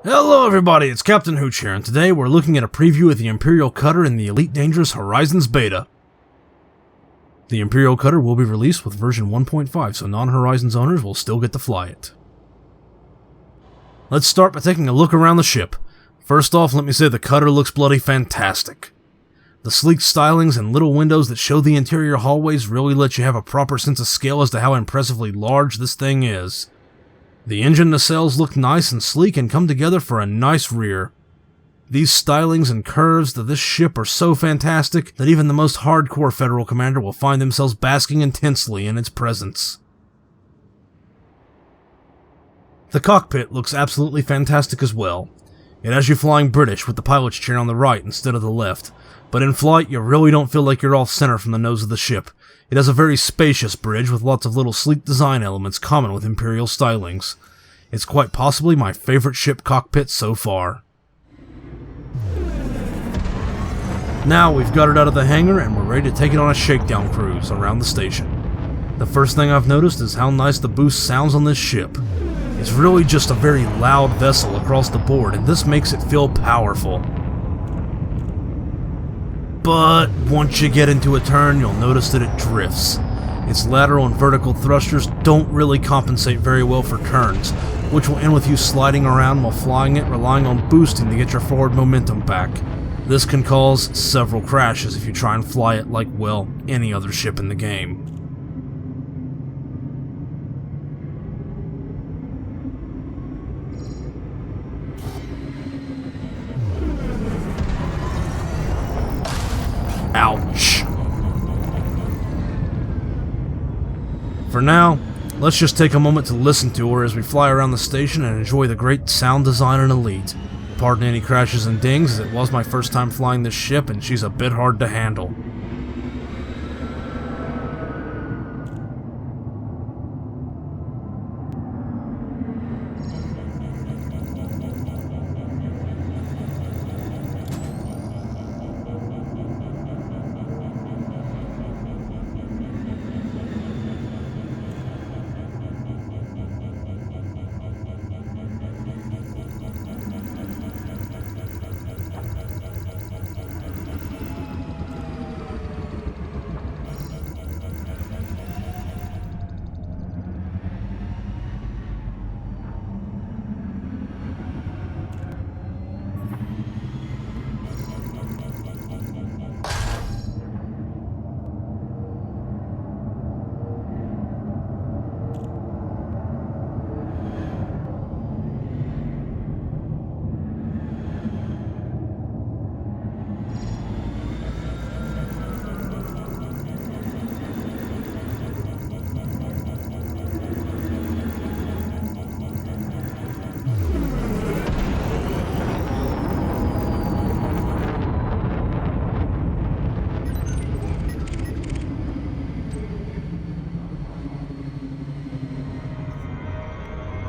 Hello everybody, it's Captain Hooch here, and today we're looking at a preview of the Imperial Cutter in the Elite Dangerous Horizons beta. The Imperial Cutter will be released with version 1.5, so non-Horizons owners will still get to fly it. Let's start by taking a look around the ship. First off, let me say the Cutter looks bloody fantastic. The sleek stylings and little windows that show the interior hallways really let you have a proper sense of scale as to how impressively large this thing is. The engine nacelles look nice and sleek and come together for a nice rear. These stylings and curves to this ship are so fantastic that even the most hardcore Federal commander will find themselves basking intensely in its presence. The cockpit looks absolutely fantastic as well. It has you flying British with the pilot's chair on the right instead of the left, but in flight you really don't feel like you're off center from the nose of the ship. It has a very spacious bridge with lots of little sleek design elements common with Imperial stylings. It's quite possibly my favorite ship cockpit so far. Now we've got it out of the hangar and we're ready to take it on a shakedown cruise around the station. The first thing I've noticed is how nice the boost sounds on this ship. It's really just a very loud vessel across the board, and this makes it feel powerful. But once you get into a turn, you'll notice that it drifts. Its lateral and vertical thrusters don't really compensate very well for turns, which will end with you sliding around while flying it, relying on boosting to get your forward momentum back. This can cause several crashes if you try and fly it like, well, any other ship in the game. Ouch. For now, let's just take a moment to listen to her as we fly around the station and enjoy the great sound design in Elite. Pardon any crashes and dings, as it was my first time flying this ship and she's a bit hard to handle.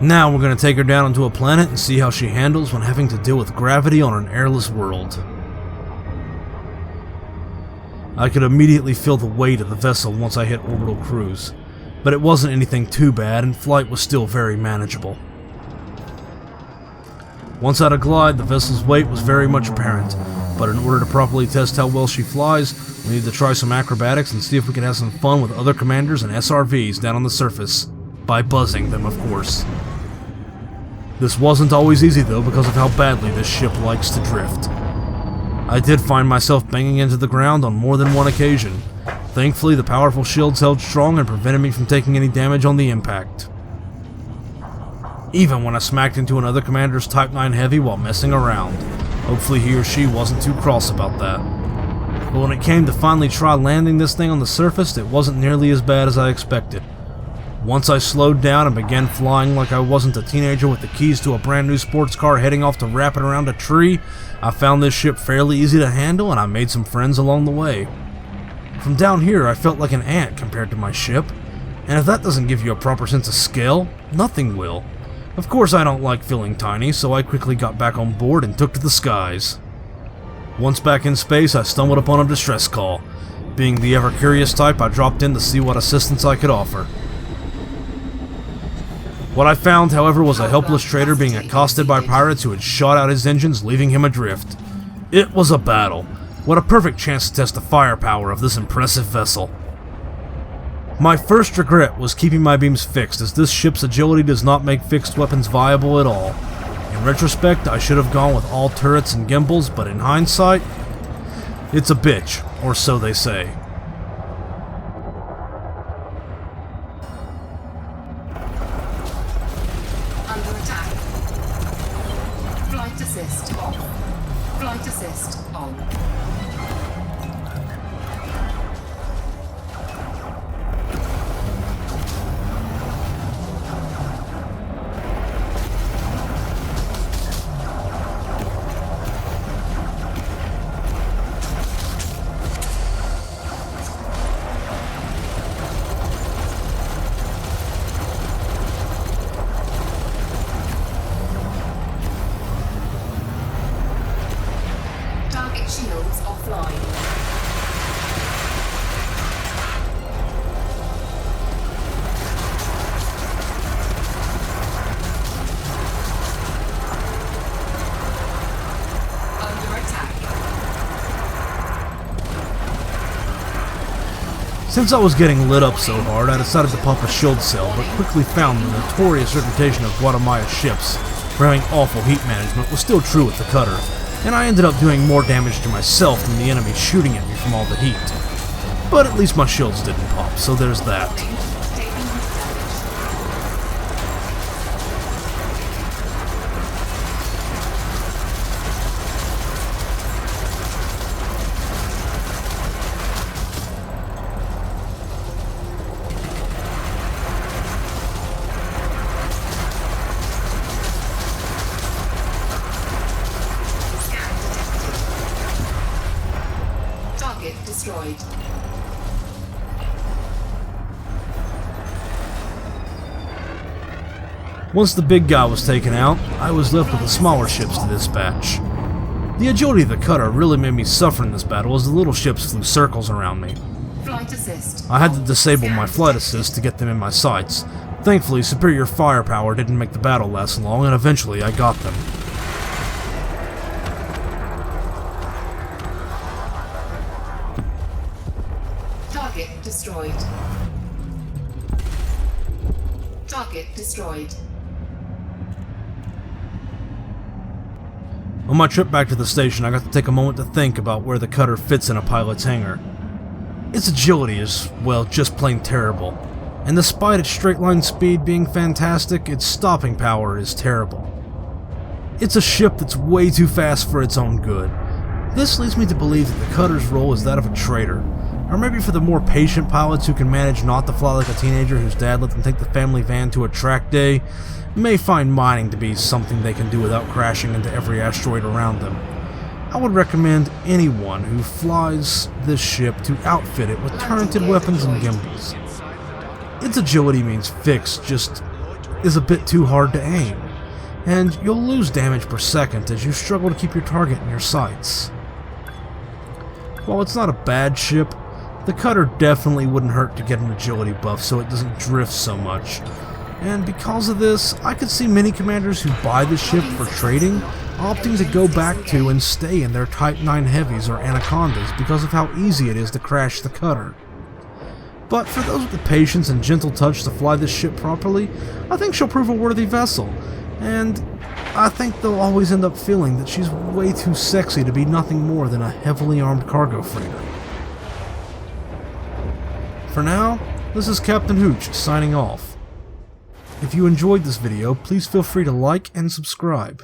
Now we're going to take her down onto a planet and see how she handles when having to deal with gravity on an airless world. I could immediately feel the weight of the vessel once I hit orbital cruise, but it wasn't anything too bad and flight was still very manageable. Once out of glide, the vessel's weight was very much apparent, but in order to properly test how well she flies, we need to try some acrobatics and see if we can have some fun with other commanders and SRVs down on the surface, by buzzing them of course. This wasn't always easy though because of how badly this ship likes to drift. I did find myself banging into the ground on more than one occasion. Thankfully the powerful shields held strong and prevented me from taking any damage on the impact. Even when I smacked into another commander's Type 9 Heavy while messing around. Hopefully he or she wasn't too cross about that. But when it came to finally try landing this thing on the surface, it wasn't nearly as bad as I expected. Once I slowed down and began flying like I wasn't a teenager with the keys to a brand new sports car heading off to wrap it around a tree, I found this ship fairly easy to handle and I made some friends along the way. From down here I felt like an ant compared to my ship, and if that doesn't give you a proper sense of scale, nothing will. Of course I don't like feeling tiny, so I quickly got back on board and took to the skies. Once back in space, I stumbled upon a distress call. Being the ever-curious type, I dropped in to see what assistance I could offer. What I found, however, was a helpless trader being accosted by pirates who had shot out his engines, leaving him adrift. It was a battle. What a perfect chance to test the firepower of this impressive vessel. My first regret was keeping my beams fixed, as this ship's agility does not make fixed weapons viable at all. In retrospect, I should have gone with all turrets and gimbals, but in hindsight, it's a bitch, or so they say. Under attack. Flight assist on. Flight assist on. Target shields offline. Under attack. Since I was getting lit up so hard, I decided to pop a shield cell, but quickly found the notorious reputation of Guatemaya's ships for having awful heat management was still true with the cutter, and I ended up doing more damage to myself than the enemy shooting at me from all the heat. But at least my shields didn't pop, so there's that. Target destroyed. Once the big guy was taken out, I was left with the smaller ships to dispatch. The agility of the cutter really made me suffer in this battle as the little ships flew circles around me. Flight assist. I had to disable my flight assist to get them in my sights. Thankfully, superior firepower didn't make the battle last long, and eventually I got them. Target destroyed. Target destroyed. On my trip back to the station, I got to take a moment to think about where the cutter fits in a pilot's hangar. Its agility is, well, just plain terrible, and despite its straight-line speed being fantastic, its stopping power is terrible. It's a ship that's way too fast for its own good. This leads me to believe that the cutter's role is that of a trader, or maybe for the more patient pilots who can manage not to fly like a teenager whose dad let them take the family van to a track day, may find mining to be something they can do without crashing into every asteroid around them. I would recommend anyone who flies this ship to outfit it with turreted weapons and gimbals. Its agility means fixed just is a bit too hard to aim, and you'll lose damage per second as you struggle to keep your target in your sights. While it's not a bad ship, the cutter definitely wouldn't hurt to get an agility buff so it doesn't drift so much. And because of this, I could see many commanders who buy the ship for trading opting to go back to and stay in their Type 9 Heavies or Anacondas because of how easy it is to crash the cutter. But for those with the patience and gentle touch to fly this ship properly, I think she'll prove a worthy vessel, and I think they'll always end up feeling that she's way too sexy to be nothing more than a heavily armed cargo freighter. For now, this is Captain Hooch signing off. If you enjoyed this video, please feel free to like and subscribe.